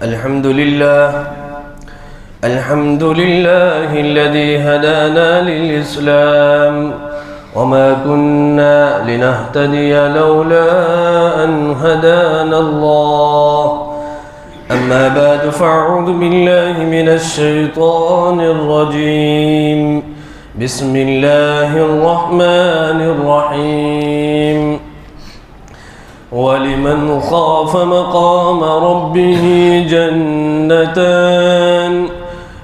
الحمد لله الذي هدانا للإسلام وما كنا لنهتدي لولا أن هدانا الله أما بعد فأعوذ بالله من الشيطان الرجيم بسم الله الرحمن الرحيم ولمن خاف مقام ربه جنتان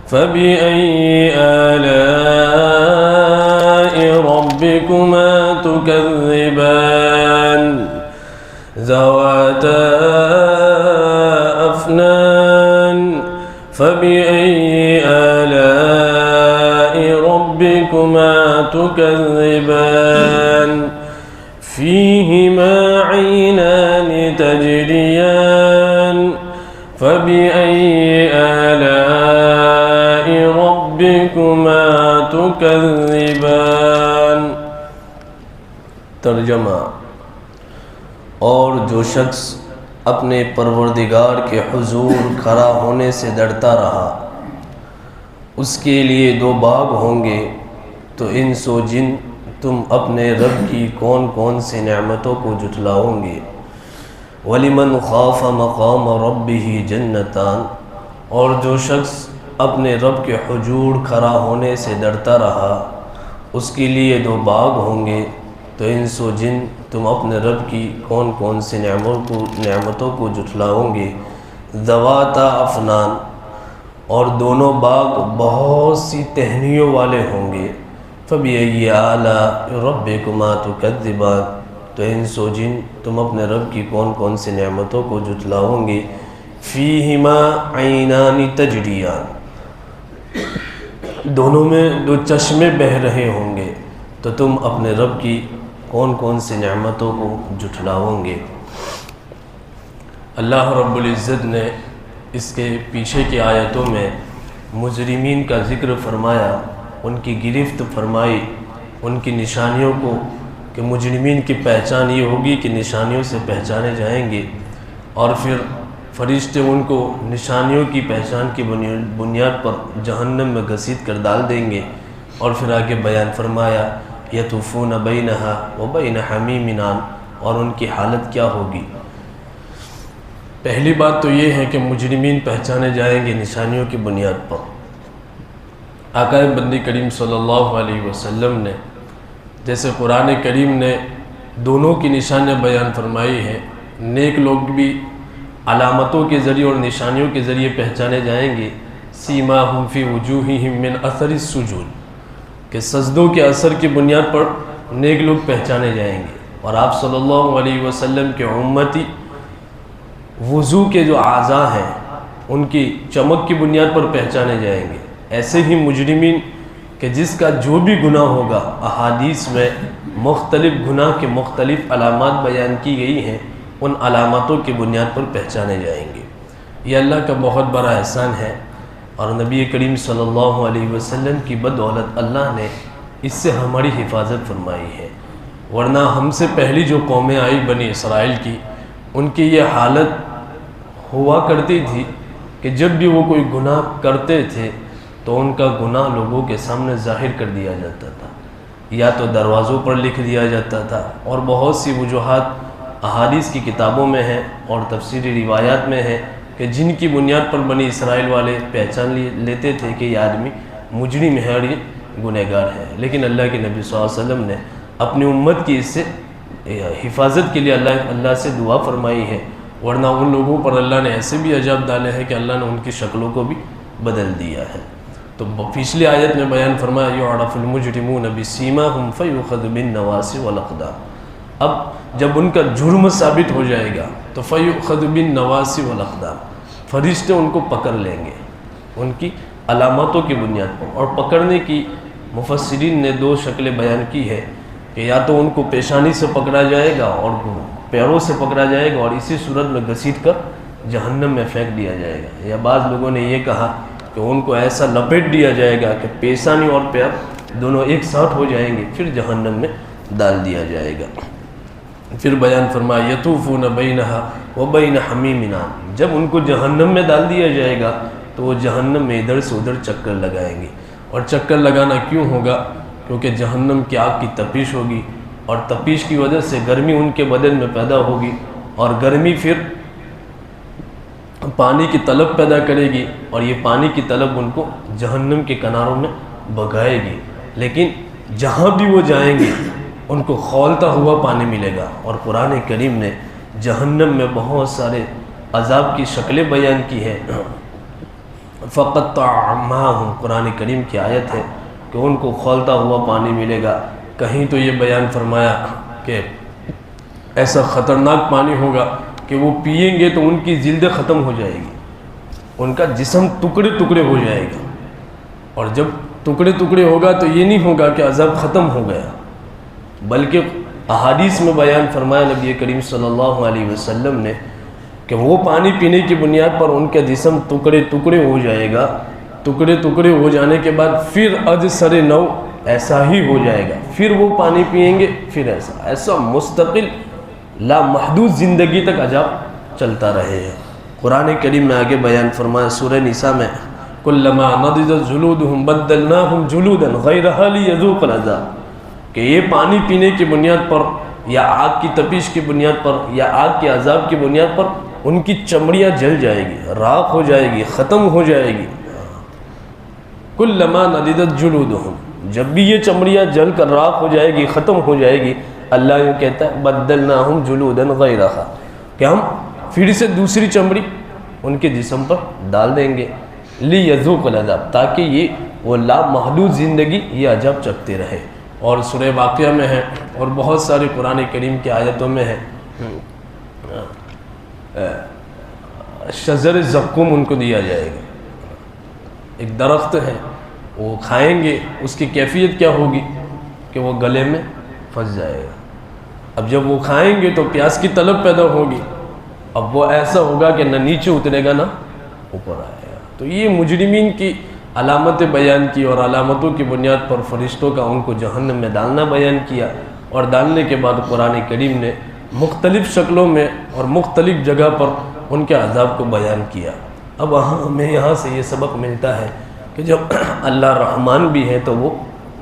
فبأي آلاء ربكما تكذبان ذواتا أفنان فبأي آلاء ربكما تكذبان فيهما عينان تجريان فبأي آلاء ربكما تكذبان۔ ترجمہ: اور جو شخص اپنے پروردگار کے حضور کھڑا ہونے سے ڈرتا رہا اس کے لیے دو باغ ہوں گے، تو انس و جن تم اپنے رب کی کون کون سی نعمتوں کو جھٹلاؤ گے۔ وَلِمَنْ خَافَ مَقَامَ رَبِّهِ جَنَّتَانِ، اور جو شخص اپنے رب کے حضور کھڑا ہونے سے ڈرتا رہا اس کے لیے دو باغ ہوں گے، تو انس و جن تم اپنے رب کی کون کون سی نعمتوں کو جھٹلاؤ گے۔ ذواتا افنان، اور دونوں باغ بہت سی ٹہنیوں والے ہوں گے۔ فَبِأَيِّ آلَاءِ رَبِّكُمَا تُكَذِّبَانِ، تو انس و جن تم اپنے رب کی کون کون سی نعمتوں کو جھٹلاؤ گے۔ فِيهِمَا عَيْنَانِ تَجْرِيَانِ، دونوں میں دو چشمے بہہ رہے ہوں گے، تو تم اپنے رب کی کون کون سی نعمتوں کو جھٹلاؤ گے۔ اللہ رب العزت نے اس کے پیچھے کی آیتوں میں مجرمین کا ذکر فرمایا، ان کی گرفت فرمائی، ان کی نشانیوں کو، کہ مجرمین کی پہچان یہ ہوگی کہ نشانیوں سے پہچانے جائیں گے، اور پھر فرشتے ان کو نشانیوں کی پہچان کی بنیاد پر جہنم میں گھسیٹ کر ڈال دیں گے۔ اور پھر آگے بیان فرمایا یطوفون بینہا وبین حمیم آن، اور ان کی حالت کیا ہوگی۔ پہلی بات تو یہ ہے کہ مجرمین پہچانے جائیں گے نشانیوں کی بنیاد پر۔ آقا بندی کریم صلی اللہ علیہ وسلم نے جیسے قرآن کریم نے دونوں کی نشانیاں بیان فرمائی ہیں، نیک لوگ بھی علامتوں کے ذریعے اور نشانیوں کے ذریعے پہچانے جائیں گے۔ سیماہم فی وجوہہم من اثر السجود، کہ سجدوں کے اثر کی بنیاد پر نیک لوگ پہچانے جائیں گے۔ اور آپ صلی اللہ علیہ وسلم کے امتی وضو کے جو اعضاء ہیں ان کی چمک کی بنیاد پر پہچانے جائیں گے۔ ایسے ہی مجرمین کہ جس کا جو بھی گناہ ہوگا، احادیث میں مختلف گناہ کے مختلف علامات بیان کی گئی ہیں، ان علاماتوں کی بنیاد پر پہچانے جائیں گے۔ یہ اللہ کا بہت بڑا احسان ہے، اور نبی کریم صلی اللہ علیہ وسلم کی بدولت اللہ نے اس سے ہماری حفاظت فرمائی ہے، ورنہ ہم سے پہلی جو قومیں آئی بنی اسرائیل کی، ان کی یہ حالت ہوا کرتی تھی کہ جب بھی وہ کوئی گناہ کرتے تھے تو ان کا گناہ لوگوں کے سامنے ظاہر کر دیا جاتا تھا، یا تو دروازوں پر لکھ دیا جاتا تھا، اور بہت سی وجوہات احادیث کی کتابوں میں ہیں اور تفسیری روایات میں ہیں کہ جن کی بنیاد پر بنی اسرائیل والے پہچان لیتے تھے کہ یہ آدمی مجرم ہے اور یہ گنہگار ہے۔ لیکن اللہ کے نبی صلی اللہ علیہ وسلم نے اپنی امت کی اس سے حفاظت کے لیے اللہ سے دعا فرمائی ہے، ورنہ ان لوگوں پر اللہ نے ایسے بھی عذاب ڈالے ہیں کہ اللہ نے ان کی شکلوں کو بھی بدل دیا ہے۔ تو پچھلی آیت میں بیان فرمایا یعرف المجرمون بسیماہم فیؤخذ بالنواصی والاقدام، اب جب ان کا جرم ثابت ہو جائے گا تو فیؤخذ بالنواصی والاقدام، فرشتے ان کو پکڑ لیں گے ان کی علاماتوں کی بنیاد پر۔ اور پکڑنے کی مفسرین نے دو شکلیں بیان کی ہے کہ یا تو ان کو پیشانی سے پکڑا جائے گا اور پیروں سے پکڑا جائے گا اور اسی صورت میں گھسیٹ کر جہنم میں پھینک دیا جائے گا، یا بعض لوگوں نے یہ کہا کہ ان کو ایسا لپیٹ دیا جائے گا کہ پیشانی اور پیر دونوں ایک ساتھ ہو جائیں گے، پھر جہنم میں ڈال دیا جائے گا۔ پھر بیان فرمایا یطوفون بینہا وبین حمیم آن، جب ان کو جہنم میں ڈال دیا جائے گا تو وہ جہنم میں ادھر سے ادھر چکر لگائیں گے۔ اور چکر لگانا کیوں ہوگا؟ کیونکہ جہنم کی آگ کی تپش ہوگی، اور تپش کی وجہ سے گرمی ان کے بدن میں پیدا ہوگی، اور گرمی پھر پانی کی طلب پیدا کرے گی، اور یہ پانی کی طلب ان کو جہنم کے کناروں میں بگائے گی۔ لیکن جہاں بھی وہ جائیں گے ان کو کھولتا ہوا پانی ملے گا۔ اور قرآن کریم نے جہنم میں بہت سارے عذاب کی شکلیں بیان کی ہیں۔ فقطع معہم، قرآن کریم کی آیت ہے کہ ان کو کھولتا ہوا پانی ملے گا۔ کہیں تو یہ بیان فرمایا کہ ایسا خطرناک پانی ہوگا کہ وہ پئیں گے تو ان کی جلد ختم ہو جائے گی، ان کا جسم ٹکڑے ٹکڑے ہو جائے گا۔ اور جب ٹکڑے ٹکڑے ہوگا تو یہ نہیں ہوگا کہ عذاب ختم ہو گیا، بلکہ احادیث میں بیان فرمایا نبی کریم صلی اللہ علیہ وسلم نے کہ وہ پانی پینے کی بنیاد پر ان کا جسم ٹکڑے ٹکڑے ہو جائے گا۔ ٹکڑے ٹکڑے ہو جانے کے بعد پھر اجسر نو ایسا ہی ہو جائے گا، پھر وہ پانی پئیں گے، پھر ایسا مستقل لا محدود زندگی تک عذاب چلتا رہے گا۔ قرآن کریم میں آگے بیان فرمایا سورہ نساء میں کلما نضجت جلودہم بدلناہم جلودا غیرہا لیذوقوا العذاب، کہ یہ پانی پینے کی بنیاد پر یا آگ کی تپش کی بنیاد پر یا آگ کے عذاب کی بنیاد پر ان کی چمڑیاں جل جائے گی، راکھ ہو جائے گی، ختم ہو جائے گی۔ کلما نضجت جلودہم، جب بھی یہ چمڑیاں جل کر راکھ ہو جائے گی، ختم ہو جائے گی، اللہ یہ کہتا ہے بدلناہم جلودا غیرہا، کہ ہم پھر سے دوسری چمڑی ان کے جسم پر ڈال دیں گے، لیذوقوا العذاب، تاکہ یہ وہ لا محدود زندگی یہ عذاب چکتے رہے۔ اور سورہ واقعہ میں ہے اور بہت سارے قرآن کریم کی آیتوں میں ہے، شجر زقوم ان کو دیا جائے گا، ایک درخت ہے، وہ کھائیں گے، اس کی کیفیت کیا ہوگی کہ وہ گلے میں پھنس جائے گا۔ اب جب وہ کھائیں گے تو پیاس کی طلب پیدا ہوگی، اب وہ ایسا ہوگا کہ نہ نیچے اترے گا نہ اوپر آئے گا۔ تو یہ مجرمین کی علامتیں بیان کی، اور علامتوں کی بنیاد پر فرشتوں کا ان کو جہنم میں ڈالنا بیان کیا، اور ڈالنے کے بعد قرآن کریم نے مختلف شکلوں میں اور مختلف جگہ پر ان کے عذاب کو بیان کیا۔ اب ہمیں یہاں سے یہ سبق ملتا ہے کہ جب اللہ رحمان بھی ہے تو وہ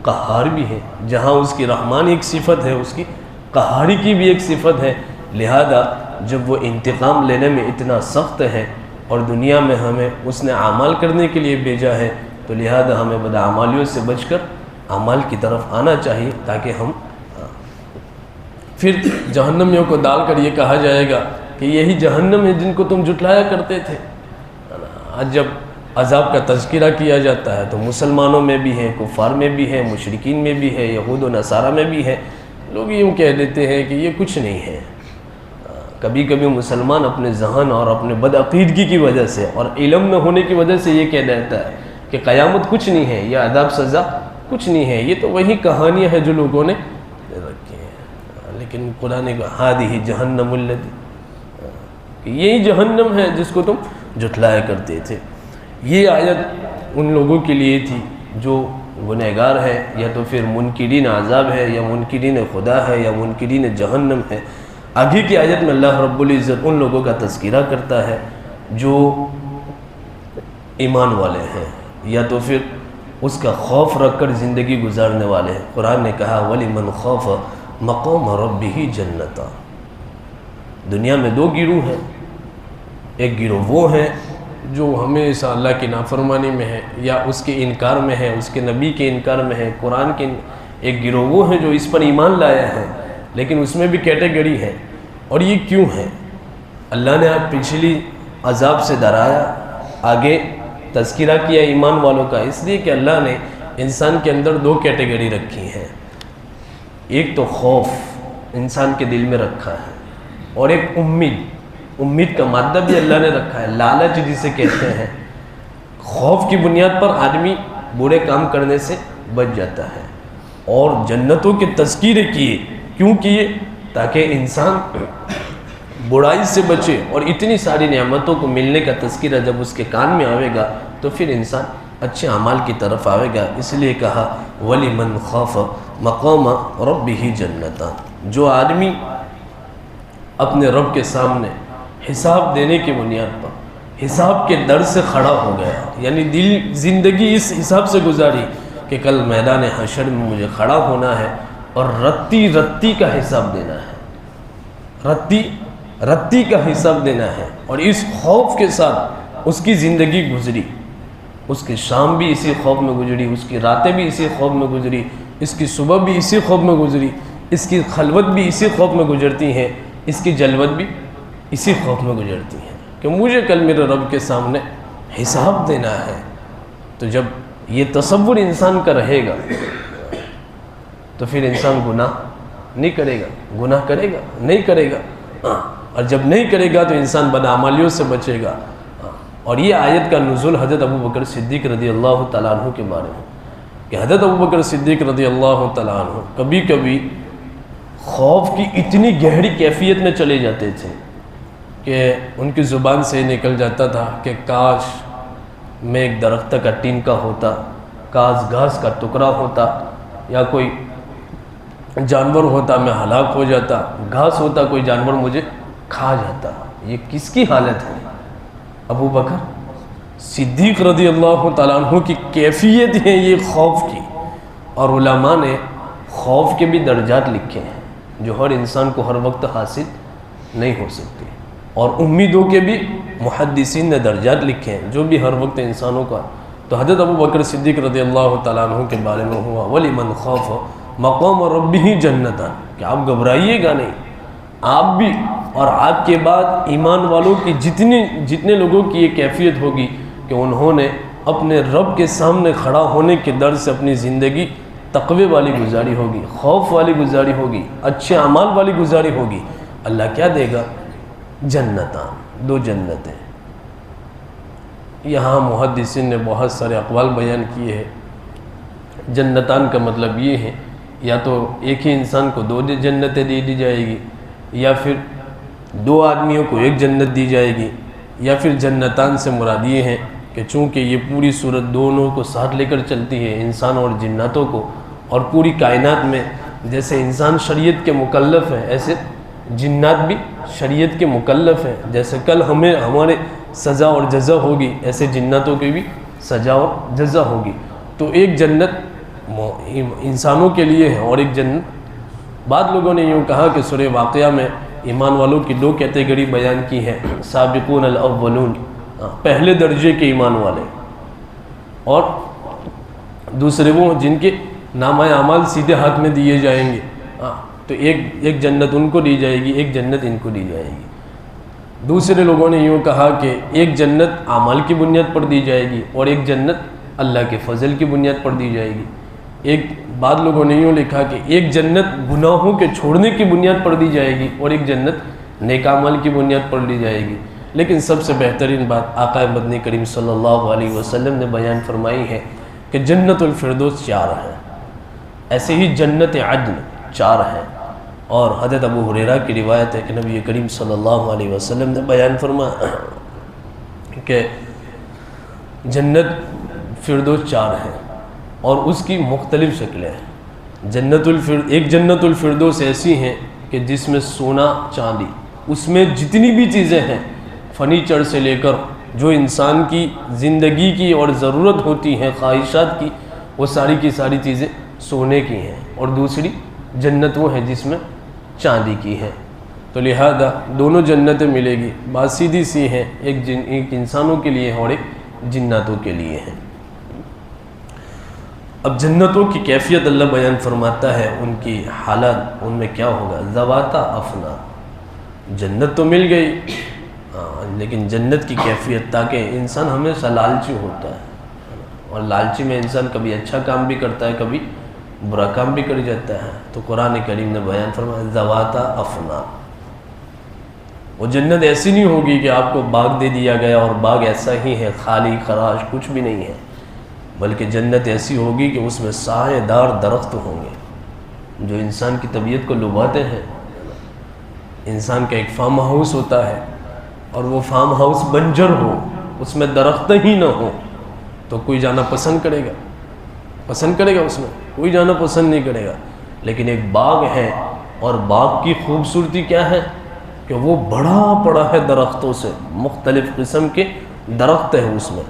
قہار بھی ہے، جہاں اس کی رحمانی ایک صفت ہے اس کی قہاری کی بھی ایک صفت ہے، لہذا جب وہ انتقام لینے میں اتنا سخت ہے اور دنیا میں ہمیں اس نے اعمال کرنے کے لیے بھیجا ہے، تو لہذا ہمیں بدعمالیوں سے بچ کر اعمال کی طرف آنا چاہیے، تاکہ ہم پھر جہنمیوں کو ڈال کر یہ کہا جائے گا کہ یہی جہنم ہے جن کو تم جھٹلایا کرتے تھے۔ آج جب عذاب کا تذکرہ کیا جاتا ہے تو مسلمانوں میں بھی ہے، کفار میں بھی ہے، مشرکین میں بھی ہے، یہود و نصارہ میں بھی ہے، لوگ یوں کہہ دیتے ہیں کہ یہ کچھ نہیں ہے۔ کبھی کبھی مسلمان اپنے ذہن اور اپنے بدعقیدگی کی وجہ سے اور علم نہ ہونے کی وجہ سے یہ کہہ دیتا ہے کہ قیامت کچھ نہیں ہے، یہ عذاب سزا کچھ نہیں ہے، یہ تو وہی کہانیاں ہیں جو لوگوں نے رکھی ہیں۔ لیکن قرآن کا ہادی جہنم الذی، کہ یہی جہنم ہے جس کو تم جھٹلایا کرتے تھے۔ یہ آیت ان لوگوں کے لیے تھی جو گنہگار ہے، یا تو پھر منکرین عذاب ہے، یا منکرین خدا ہے، یا منکرین جہنم ہے۔ آگے کی آیت میں اللہ رب العزت ان لوگوں کا تذکرہ کرتا ہے جو ایمان والے ہیں، یا تو پھر اس کا خوف رکھ کر زندگی گزارنے والے ہیں۔ قرآن نے کہا وَلِمَنْ خَافَ مَقَامَ رَبِّهِ جَنَّتَانِ، دنیا میں دو گروہ ہیں، ایک گروہ وہ ہیں جو ہمیشہ اللہ کی نافرمانی میں ہے یا اس کے انکار میں ہے، اس کے نبی کے انکار میں ہے، قرآن کے، ایک گروہ وہ ہیں جو اس پر ایمان لایا ہے، لیکن اس میں بھی کیٹیگری ہے۔ اور یہ کیوں ہے؟ اللہ نے پچھلی عذاب سے ڈرایا، آگے تذکرہ کیا ایمان والوں کا، اس لیے کہ اللہ نے انسان کے اندر دو کیٹیگری رکھی ہیں، ایک تو خوف انسان کے دل میں رکھا ہے، اور ایک امید کا مادہ بھی اللہ نے رکھا ہے، لالچ جسے کہتے ہیں۔ خوف کی بنیاد پر آدمی برے کام کرنے سے بچ جاتا ہے، اور جنتوں کے تذکرے کیے، کیوں کیے؟ تاکہ انسان برائی سے بچے، اور اتنی ساری نعمتوں کو ملنے کا تذکرہ جب اس کے کان میں آئے گا تو پھر انسان اچھے اعمال کی طرف آئے گا۔ اس لیے کہا وَلِمَنْ خَافَ مَقَامَ رَبِّهِ جَنَّتَانِ، جو آدمی اپنے رب کے سامنے حساب دینے کی بنیاد پر حساب کے در سے کھڑا ہو گیا، یعنی دل زندگی اس حساب سے گزاری کہ کل میدان حشر میں مجھے کھڑا ہونا ہے اور رتی رتی کا حساب دینا ہے، رتی رتی کا حساب دینا ہے۔ اور اس خوف کے ساتھ اس کی زندگی گزری، اس کی شام بھی اسی خوف میں گزری، اس کی راتیں بھی اسی خوف میں گزری، اس کی صبح بھی اسی خوف میں گزری، اس کی خلوت بھی اسی خوف میں گزرتی ہیں، اس کی جلوت بھی اسی خوف میں گزرتی ہیں کہ مجھے کل میرے رب کے سامنے حساب دینا ہے۔ تو جب یہ تصور انسان کا رہے گا تو پھر انسان گناہ نہیں کرے گا، گناہ کرے گا نہیں کرے گا، اور جب نہیں کرے گا تو انسان بدعمالیوں سے بچے گا۔ اور یہ آیت کا نزول حضرت ابو بکر صدیق رضی اللہ تعالیٰ عنہ کے بارے میں کہ حضرت ابو بکر صدیق رضی اللہ تعالیٰ عنہ کبھی کبھی خوف کی اتنی گہری کیفیت میں چلے جاتے تھے کہ ان کی زبان سے نکل جاتا تھا کہ کاش میں ایک درخت کا ٹینکا ہوتا، کاش گھاس کا ٹکڑا ہوتا، یا کوئی جانور ہوتا میں ہلاک ہو جاتا، گھاس ہوتا کوئی جانور مجھے کھا جاتا۔ یہ کس کی حالت ہے؟ ابو بکر صدیق رضی اللہ تعالیٰ عنہ کی کیفیت ہے یہ خوف کی۔ اور علماء نے خوف کے بھی درجات لکھے ہیں جو ہر انسان کو ہر وقت حاصل نہیں ہو سکتے، اور امیدوں کے بھی محدثین نے درجات لکھے ہیں جو بھی ہر وقت انسانوں کا۔ تو حضرت ابو بکر صدیق رضی اللہ تعالیٰ عنہ کے بارے میں ہوا وَلِمَنْ خَافَ مقام ربہ جنتان، کہ آپ گھبرائیے گا نہیں، آپ بھی اور آپ کے بعد ایمان والوں کی جتنے لوگوں کی یہ کیفیت ہوگی کہ انہوں نے اپنے رب کے سامنے کھڑا ہونے کے در سے اپنی زندگی تقوی والی گزاری ہوگی، خوف والی گزاری ہوگی، اچھے اعمال والی گزاری ہوگی۔ اللہ کیا دے گا؟ جنتان، 2 جنتیں۔ یہاں محدثین نے بہت سارے اقوال بیان کیے ہیں۔ جنتان کا مطلب یہ ہے یا تو ایک ہی انسان کو 2 جنتیں دی جائے گی، یا پھر 2 آدمیوں کو 1 جنت دی جائے گی، یا پھر جنتان سے مراد یہ ہے کہ چونکہ یہ پوری صورت دونوں کو ساتھ لے کر چلتی ہے، انسان اور جناتوں کو، اور پوری کائنات میں جیسے انسان شریعت کے مکلف ہے ایسے جنات بھی شریعت کے مکلف ہیں، جیسے کل ہمارے سزا اور جزا ہوگی ایسے جناتوں کی بھی سزا اور جزا ہوگی۔ تو ایک جنت انسانوں کے لیے ہے اور ایک جنت، بعض لوگوں نے یوں کہا کہ سورہ واقعہ میں ایمان والوں کی 2 کیٹیگری بیان کی ہے، سابقون الاولون، پہلے درجے کے ایمان والے، اور دوسرے وہ جن کے نامہ اعمال سیدھے ہاتھ میں دیے جائیں گے، تو ایک جنت ان کو دی جائے گی، ایک جنت ان کو دی جائے گی۔ دوسرے لوگوں نے یوں کہا کہ ایک جنت اعمال کی بنیاد پر دی جائے گی اور ایک جنت اللہ کے فضل کی بنیاد پر دی جائے گی۔ بعض لوگوں نے یوں لکھا کہ ایک جنت گناہوں کے چھوڑنے کی بنیاد پر دی جائے گی اور ایک جنت نیک اعمال کی بنیاد پر دی جائے گی۔ لیکن سب سے بہترین بات آقا مدنی کریم صلی اللہ علیہ وسلم نے بیان فرمائی ہے کہ جنت الفردوس 4 ہیں، ایسے ہی جنت عدن 4 ہیں۔ اور حضرت ابو ہریرہ کی روایت ہے کہ نبی کریم صلی اللہ علیہ وسلم نے بیان فرمایا کہ جنت فردوس 4 ہیں اور اس کی مختلف شکلیں ہیں۔ ایک جنت الفردوس ایسی ہیں کہ جس میں سونا چاندی، اس میں جتنی بھی چیزیں ہیں فرنیچر سے لے کر جو انسان کی زندگی کی اور ضرورت ہوتی ہیں خواہشات کی، وہ ساری کی ساری چیزیں سونے کی ہیں، اور دوسری جنت وہ ہے جس میں چاندی کی ہے۔ تو لہذا دونوں جنتیں ملے گی، بات سیدھی سی ہے، ایک انسانوں کے لیے ہے اور ایک جناتوں کے لیے ہے۔ اب جنتوں کی کیفیت اللہ بیان فرماتا ہے، ان کی حالت ان میں کیا ہوگا۔ ذواتا افنان، جنت تو مل گئی، لیکن جنت کی کیفیت، تاکہ انسان ہمیشہ لالچی ہوتا ہے، اور لالچی میں انسان کبھی اچھا کام بھی کرتا ہے کبھی برا کام بھی کر جاتا ہے۔ تو قرآن کریم نے بیان فرمایا ذواتا افنان، وہ جنت ایسی نہیں ہوگی کہ آپ کو باغ دے دیا گیا اور باغ ایسا ہی ہے خالی خراش کچھ بھی نہیں ہے، بلکہ جنت ایسی ہوگی کہ اس میں سایہ دار درخت ہوں گے جو انسان کی طبیعت کو لبھاتے ہیں۔ انسان کا ایک فارم ہاؤس ہوتا ہے اور وہ فارم ہاؤس بنجر ہو، اس میں درخت ہی نہ ہو، تو کوئی جانا پسند کرے گا؟ اس میں کوئی جانا پسند نہیں کرے گا۔ لیکن ایک باغ ہے، اور باغ کی خوبصورتی کیا ہے کہ وہ بڑا پڑا ہے درختوں سے، مختلف قسم کے درخت ہیں اس میں،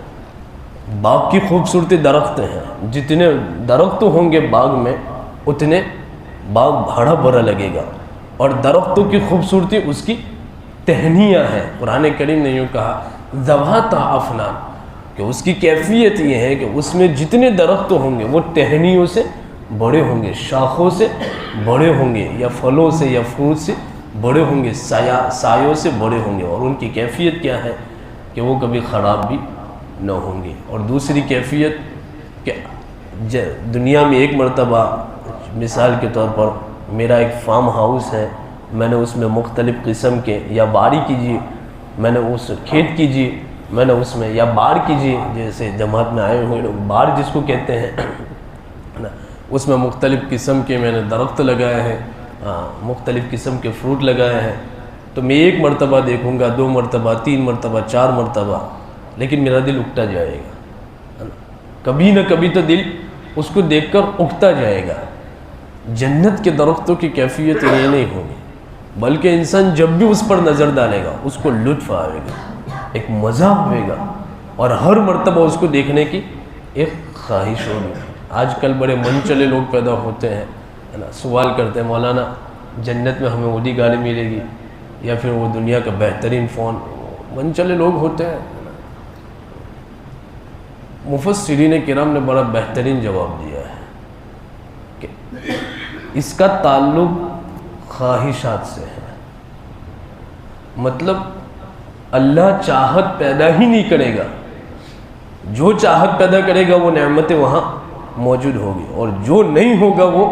باغ کی خوبصورتی درخت ہیں، جتنے درخت ہوں گے باغ میں اتنے باغ بھرا بھرا لگے گا، اور درختوں کی خوبصورتی اس کی ٹہنیاں ہیں۔ قرآن کریم نے یوں کہا ذواتا افنان، کہ اس کی کیفیت یہ ہے کہ اس میں جتنے درخت ہوں گے وہ ٹہنیوں سے بڑے ہوں گے، شاخوں سے بڑے ہوں گے، یا پھلوں سے یا پھول سے بڑے ہوں گے، سایوں سے بڑے ہوں گے، اور ان کی کیفیت کیا ہے کہ وہ کبھی خراب بھی نہ ہوں گے۔ اور دوسری کیفیت کہ دنیا میں ایک مرتبہ، مثال کے طور پر میرا ایک فارم ہاؤس ہے، میں نے اس میں مختلف قسم کے، یا باری کیجیے، میں نے اس کھیت کیجیے، میں نے اس میں، یا بار کیجیے، جیسے جماعت میں آئے ہوئے لوگ بار جس کو کہتے ہیں، اس میں مختلف قسم کے میں نے درخت لگائے ہیں، مختلف قسم کے فروٹ لگائے ہیں، تو میں ایک مرتبہ دیکھوں گا، 2 مرتبہ، 3 مرتبہ، 4 مرتبہ، لیکن میرا دل اکتا جائے گا، کبھی نہ کبھی تو دل اس کو دیکھ کر اکتا جائے گا۔ جنت کے درختوں کی کیفیت یہ نہیں ہوگی، بلکہ انسان جب بھی اس پر نظر ڈالے گا اس کو لطف آئے گا، ایک مزہ ہوئے گا، اور ہر مرتبہ اس کو دیکھنے کی ایک خواہش ہوگی۔ آج کل بڑے من چلے لوگ پیدا ہوتے ہیں، سوال کرتے ہیں مولانا جنت میں ہمیں وہی گاڑی ملے گی یا پھر وہ دنیا کا بہترین فون؟ من چلے لوگ ہوتے ہیں۔ مفسرین کرام نے بڑا بہترین جواب دیا ہے کہ اس کا تعلق خواہشات سے ہے، مطلب اللہ چاہت پیدا ہی نہیں کرے گا، جو چاہت پیدا کرے گا وہ نعمتیں وہاں موجود ہوگی، اور جو نہیں ہوگا، وہ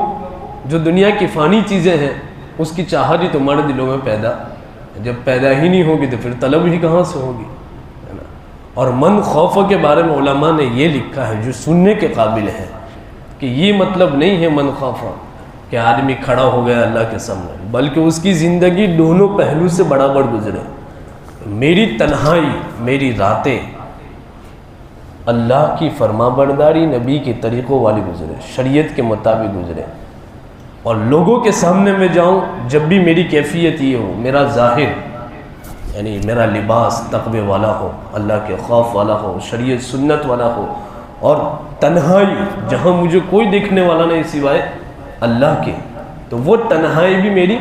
جو دنیا کی فانی چیزیں ہیں اس کی چاہت ہی تمہارے دلوں میں پیدا، جب پیدا ہی نہیں ہوگی تو پھر طلب ہی کہاں سے ہوگی، ہے نا۔ اور من خوف کے بارے میں علماء نے یہ لکھا ہے جو سننے کے قابل ہے، کہ یہ مطلب نہیں ہے من خوف کہ آدمی کھڑا ہو گیا اللہ کے سامنے، بلکہ اس کی زندگی دونوں پہلو سے برابر گزرے، میری تنہائی، میری راتیں اللہ کی فرما برداری، نبی کے طریقوں والی گزرے، شریعت کے مطابق گزرے، اور لوگوں کے سامنے میں جاؤں جب بھی میری کیفیت یہ ہو، میرا ظاہر یعنی میرا لباس تقوی والا ہو، اللہ کے خوف والا ہو، شریعت سنت والا ہو، اور تنہائی جہاں مجھے کوئی دیکھنے والا نہیں سوائے اللہ کے، تو وہ تنہائی بھی میری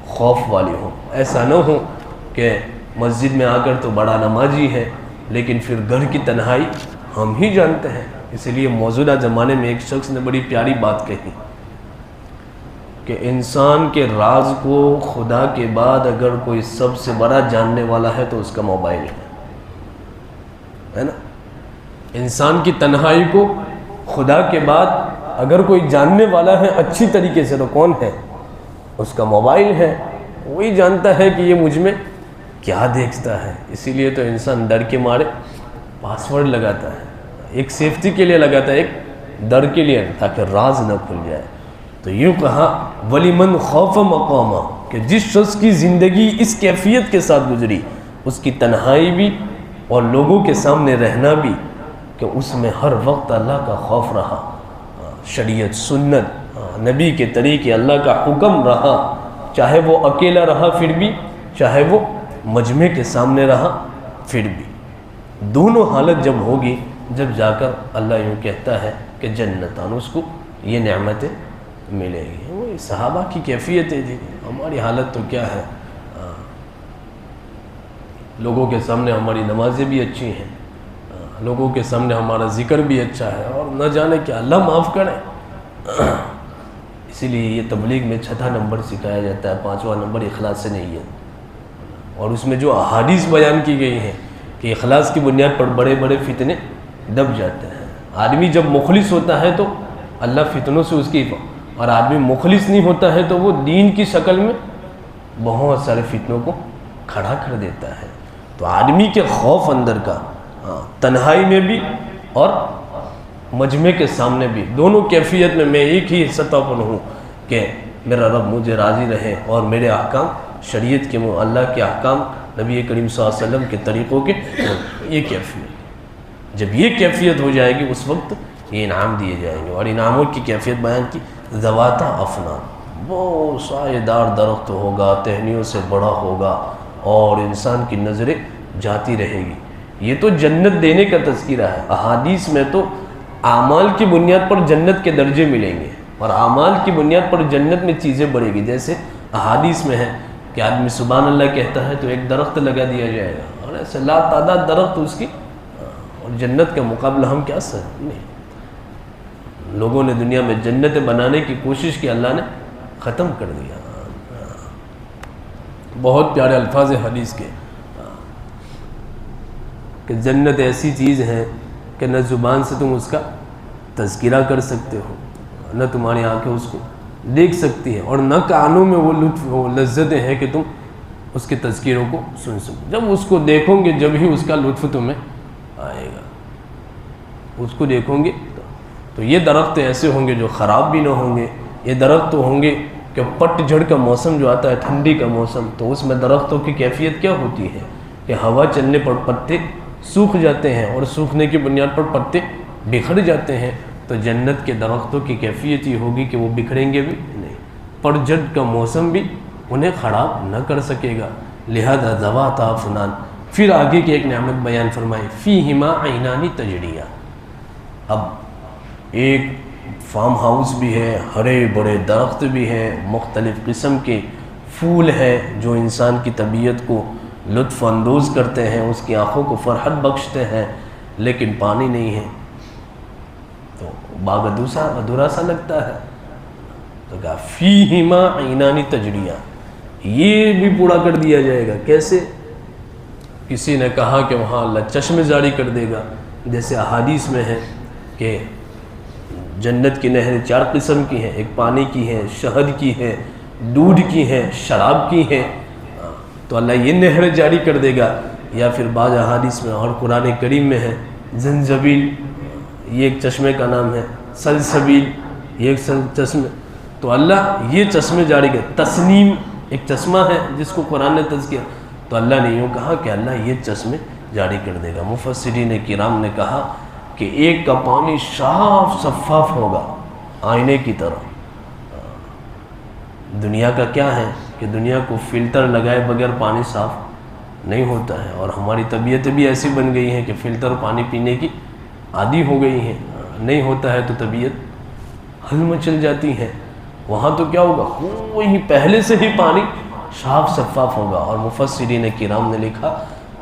خوف والی ہو۔ ایسا نہ ہو کہ مسجد میں آ کر تو بڑا نمازی ہے لیکن پھر گھر کی تنہائی ہم ہی جانتے ہیں۔ اسی لیے موجودہ زمانے میں ایک شخص نے بڑی پیاری بات کہی کہ انسان کے راز کو خدا کے بعد اگر کوئی سب سے بڑا جاننے والا ہے تو اس کا موبائل ہے نا۔ انسان کی تنہائی کو خدا کے بعد اگر کوئی جاننے والا ہے اچھی طریقے سے تو کون ہے؟ اس کا موبائل ہے، وہی جانتا ہے کہ یہ مجھ میں کیا دیکھتا ہے۔ اسی لیے تو انسان ڈر کے مارے پاسورڈ لگاتا ہے، ایک سیفٹی کے لیے لگاتا ہے، ایک ڈر کے لیے، تاکہ راز نہ کھل جائے۔ تو یوں کہا وَلِمَنْ خَافَ مَقَامًا، کہ جس شخص کی زندگی اس کیفیت کے ساتھ گزری، اس کی تنہائی بھی اور لوگوں کے سامنے رہنا بھی، کہ اس میں ہر وقت اللہ کا خوف رہا، شریعت سنت نبی کے طریقے اللہ کا حکم رہا، چاہے وہ اکیلا رہا پھر بھی، چاہے وہ مجمع کے سامنے رہا پھر بھی، دونوں حالت جب ہوگی جب جا کر اللہ یوں کہتا ہے کہ جنتان، اس کو یہ نعمتیں ملے گی۔ وہی صحابہ کی کیفیت ہے جی، ہماری حالت تو کیا ہے، لوگوں کے سامنے ہماری نمازیں بھی اچھی ہیں، لوگوں کے سامنے ہمارا ذکر بھی اچھا ہے، اور نہ جانے کہ اللہ معاف کرے۔ اسی لیے یہ تبلیغ میں 6واں نمبر سکھایا جاتا ہے، 5واں نمبر اخلاص سے نہیں ہے، اور اس میں جو احادیث بیان کی گئی ہیں کہ اخلاص کی بنیاد پر بڑے بڑے فتنے دب جاتے ہیں۔ آدمی جب مخلص ہوتا ہے تو اللہ فتنوں سے اس کی، اور آدمی مخلص نہیں ہوتا ہے تو وہ دین کی شکل میں بہت سارے فتنوں کو کھڑا کر دیتا ہے۔ تو آدمی کے خوف اندر کا، تنہائی میں بھی اور مجمع کے سامنے بھی، دونوں کیفیت میں ایک ہی سطح پر ہوں کہ میرا رب مجھے راضی رہے، اور میرے احکام شریعت کے، اللہ کے احکام، نبی کریم صلی اللہ علیہ وسلم کے طریقوں کے، یہ کیفیت، جب یہ کیفیت ہو جائے گی اس وقت یہ انعام دیے جائیں گے۔ اور انعاموں کی کیفیت بیان کی ذواتا افنان، وہ سایہ دار درخت ہوگا، ٹہنیوں سے بڑا ہوگا اور انسان کی نظریں جاتی رہے گی۔ یہ تو جنت دینے کا تذکرہ ہے۔ احادیث میں تو اعمال کی بنیاد پر جنت کے درجے ملیں گے اور اعمال کی بنیاد پر جنت میں چیزیں بڑھے گی۔ جیسے احادیث میں ہے کہ آدمی سبحان اللہ کہتا ہے تو ایک درخت لگا دیا جائے گا، اور ایسے لا تعداد درخت اس کی، اور جنت کا مقابلہ ہم کیا سر نہیں۔ لوگوں نے دنیا میں جنتیں بنانے کی کوشش کی، اللہ نے ختم کر دیا۔ بہت پیارے الفاظ حدیث کے کہ جنت ایسی چیز ہے کہ نہ زبان سے تم اس کا تذکرہ کر سکتے ہو، نہ تمہاری آنکھیں اس کو دیکھ سکتی ہیں، اور نہ کانوں میں وہ لطف وہ لذتیں ہیں کہ تم اس کے تذکیروں کو سن سکو۔ جب اس کو دیکھو گے جب ہی اس کا لطف تمہیں آئے گا، اس کو دیکھو گے تو یہ درخت ایسے ہوں گے جو خراب بھی نہ ہوں گے۔ یہ درخت تو ہوں گے کہ پٹ جھڑ کا موسم جو آتا ہے، ٹھنڈی کا موسم، تو اس میں درختوں کی کیفیت کیا ہوتی ہے کہ ہوا چلنے پر پتے سوکھ جاتے ہیں، اور سوکھنے کی بنیاد پر پتے بکھر جاتے ہیں۔ تو جنت کے درختوں کی کیفیت یہ ہوگی کہ وہ بکھریں گے بھی نہیں، پٹ جھڑ کا موسم بھی انہیں خراب نہ کر سکے گا۔ لہذا ذواتا افنان۔ پھر آگے کی ایک نعمت بیان فرمائی، فیہما عینان تجریان۔ اب ایک فارم ہاؤس بھی ہے، ہرے بڑے درخت بھی ہیں، مختلف قسم کے پھول ہیں جو انسان کی طبیعت کو لطف اندوز کرتے ہیں، اس کی آنکھوں کو فرحت بخشتے ہیں، لیکن پانی نہیں ہے تو باغ ادھورا سا لگتا ہے۔ تو کہا فیہما عینان تجریان، یہ بھی پورا کر دیا جائے گا۔ کیسے؟ کسی نے کہا کہ وہاں اللہ چشمے جاری کر دے گا، جیسے احادیث میں ہے کہ جنت کی نہریں 4 قسم کی ہیں، ایک پانی کی ہے، شہد کی ہے، دودھ کی ہے، شراب کی ہے، تو اللہ یہ نہر جاری کر دے گا۔ یا پھر بعض احادیث میں اور قرآن کریم میں ہے زنجبیل، یہ ایک چشمے کا نام ہے، سلسبیل یہ ایک چشمے، تو اللہ یہ چشمے جاری کر۔ تسنیم ایک چشمہ ہے جس کو قرآن نے تذکیہ، تو اللہ نے یوں کہا کہ اللہ یہ چشمے جاری کر دے گا۔ مفسرین کرام نے کہا کہ ایک کا پانی صاف شفاف ہوگا آئینے کی طرح۔ دنیا کا کیا ہے کہ دنیا کو فلٹر لگائے بغیر پانی صاف نہیں ہوتا ہے، اور ہماری طبیعت بھی ایسی بن گئی ہے کہ فلٹر پانی پینے کی عادی ہو گئی ہیں، نہیں ہوتا ہے تو طبیعت حل مچل جاتی ہے۔ وہاں تو کیا ہوگا، وہی پہلے سے ہی پانی صاف شفاف ہوگا۔ اور مفسرین کرام نے لکھا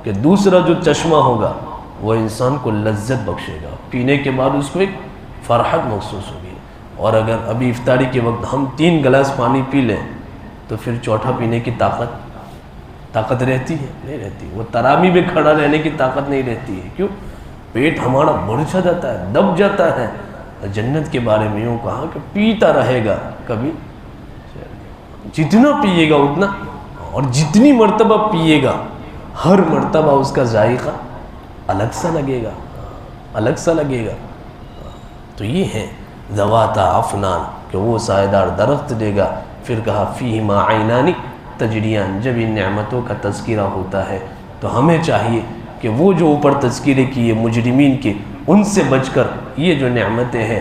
کہ دوسرا جو چشمہ ہوگا وہ انسان کو لذت بخشے گا، پینے کے بعد اس کو ایک فرحت محسوس ہوگی۔ اور اگر ابھی افطاری کے وقت ہم 3 گلاس پانی پی لیں تو پھر چوتھا پینے کی طاقت رہتی ہے؟ نہیں رہتی۔ وہ ترامی میں کھڑا رہنے کی طاقت نہیں رہتی ہے۔ کیوں؟ پیٹ ہمارا بڑھ جاتا ہے، دب جاتا ہے۔ جنت کے بارے میں یوں کہا کہ پیتا رہے گا، کبھی جتنا پیے گا اتنا، اور جتنی مرتبہ پیے گا ہر مرتبہ اس کا ذائقہ الگ سا لگے گا، الگ سا لگے گا۔ تو یہ ہے ذواتا افنان کہ وہ سایہ دار درخت دے گا۔ پھر کہا فیہما عینان تجریان۔ جب ان نعمتوں کا تذکرہ ہوتا ہے تو ہمیں چاہیے کہ وہ جو اوپر تذکرے کیے مجرمین کے، ان سے بچ کر یہ جو نعمتیں ہیں،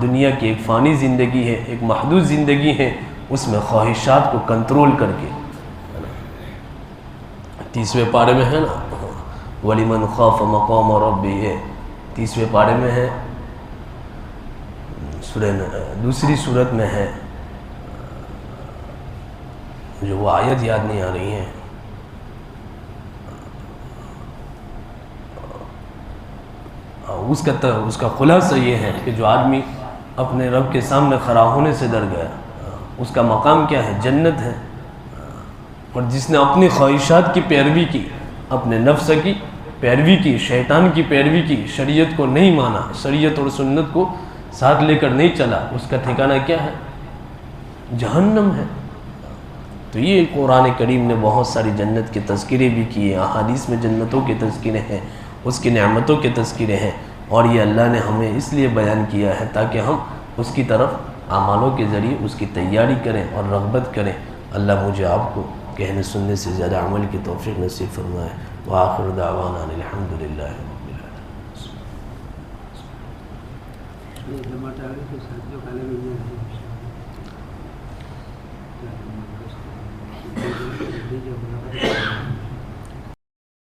دنیا کی ایک فانی زندگی ہے، ایک محدود زندگی ہے، اس میں خواہشات کو کنٹرول کر کے، 30ویں پارے میں ہے نا وَلِمَنْ خَافَ مَقَامَ رَبِّهِ، 30ویں پارے میں ہے، دوسری صورت میں ہے، جو وہ آیت یاد نہیں آ رہی ہے، اس کا خلاصہ یہ ہے کہ جو آدمی اپنے رب کے سامنے کھڑا ہونے سے ڈر گیا، اس کا مقام کیا ہے؟ جنت ہے۔ اور جس نے اپنی خواہشات کی پیروی کی، اپنے نفس کی پیروی کی، شیطان کی پیروی کی، شریعت کو نہیں مانا، شریعت اور سنت کو ساتھ لے کر نہیں چلا، اس کا ٹھکانہ کیا ہے؟ جہنم ہے۔ تو یہ قرآن کریم نے بہت ساری جنت کے تذکرے بھی کیے، احادیث میں جنتوں کے تذکرے ہیں، اس کی نعمتوں کے تذکرے ہیں، اور یہ اللہ نے ہمیں اس لیے بیان کیا ہے تاکہ ہم اس کی طرف اعمالوں کے ذریعے اس کی تیاری کریں اور رغبت کریں۔ اللہ مجھے آپ کو کہنے سننے سے زیادہ عمل کی توفیق نصیب فرمائے۔ وآخر دعوانا الحمدللہ رب العالمین۔ جو